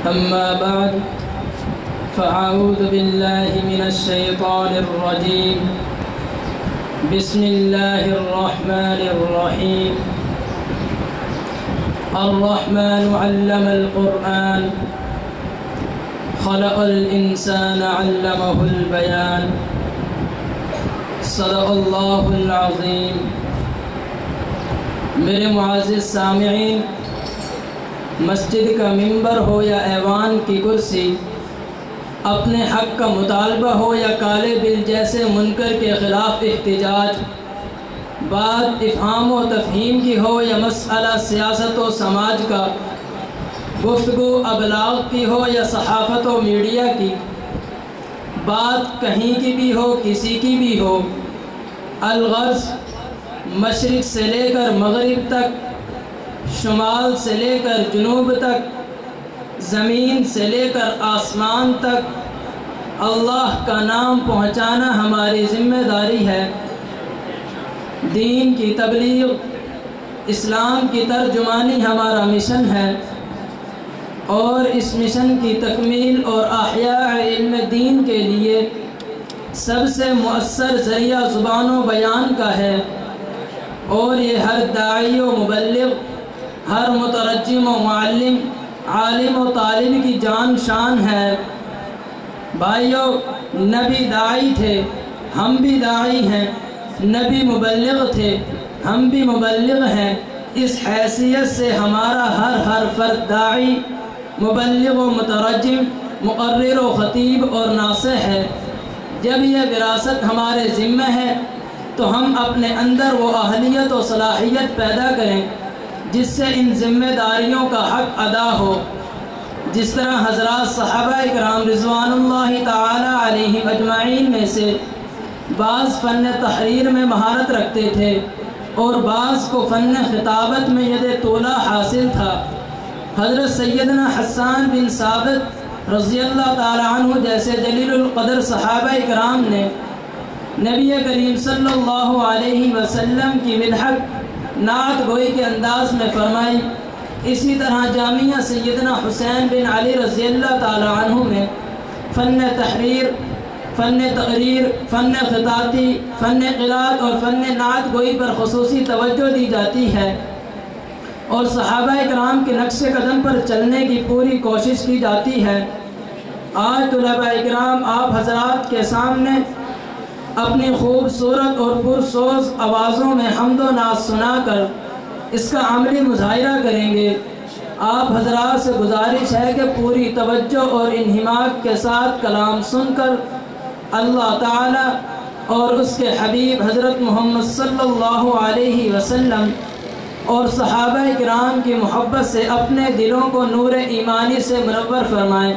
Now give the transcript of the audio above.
أما بعد فأعوذ بالله من الشيطان الرجيم بسم الله الرحمن الرحيم الرحمن علم القرآن خلق الإنسان علمه البيان صدق اللہ العظیم۔ میرے معزز سامعین، مسجد کا ممبر ہو یا ایوان کی کرسی، اپنے حق کا مطالبہ ہو یا کالے بل جیسے منکر کے خلاف احتجاج، بات افہام و تفہیم کی ہو یا مسئلہ سیاست و سماج کا، گفتگو ابلاغ کی ہو یا صحافت و میڈیا کی، بات کہیں کی بھی ہو کسی کی بھی ہو، الغرض مشرق سے لے کر مغرب تک، شمال سے لے کر جنوب تک، زمین سے لے کر آسمان تک اللہ کا نام پہنچانا ہماری ذمہ داری ہے۔ دین کی تبلیغ، اسلام کی ترجمانی ہمارا مشن ہے، اور اس مشن کی تکمیل اور احیاء علم دین کے لیے سب سے مؤثر ذریعہ زبان و بیان کا ہے، اور یہ ہر داعی و مبلغ، ہر مترجم و معلم، عالم و طالب کی جان شان ہے۔ بھائیو، نبی داعی تھے، ہم بھی داعی ہیں، نبی مبلغ تھے، ہم بھی مبلغ ہیں۔ اس حیثیت سے ہمارا ہر فرد داعی، مبلغ و مترجم، مقرر و خطیب اور ناصح ہے۔ جب یہ وراثت ہمارے ذمہ ہے تو ہم اپنے اندر وہ اہلیت و صلاحیت پیدا کریں جس سے ان ذمہ داریوں کا حق ادا ہو۔ جس طرح حضرات صحابہ اکرام رضوان اللہ تعالی علیہم اجمعین میں سے بعض فن تحریر میں مہارت رکھتے تھے اور بعض کو فن خطابت میں ید طولہ حاصل تھا، حضرت سیدنا حسان بن ثابت رضی اللہ تعالی عنہ جیسے جلیل القدر صحابہ اکرام نے نبی کریم صلی اللہ علیہ وسلم کی مدحت نعت گوئی کے انداز میں فرمائی۔ اسی طرح جامعہ سیدنا حسین بن علی رضی اللہ تعالی عنہ میں فن تحریر، فن تقریر، فن خطاطی، فن قرات اور فن نعت گوئی پر خصوصی توجہ دی جاتی ہے، اور صحابہ اکرام کے نقش قدم پر چلنے کی پوری کوشش کی جاتی ہے۔ آج طلباء اکرام آپ حضرات کے سامنے اپنی خوبصورت اور پرسوز آوازوں میں حمد و نعت سنا کر اس کا عملی مظاہرہ کریں گے۔ آپ حضرات سے گزارش ہے کہ پوری توجہ اور انہماک کے ساتھ کلام سن کر اللہ تعالی اور اس کے حبیب حضرت محمد صلی اللہ علیہ وسلم اور صحابہ کرام کی محبت سے اپنے دلوں کو نور ایمانی سے منور فرمائیں۔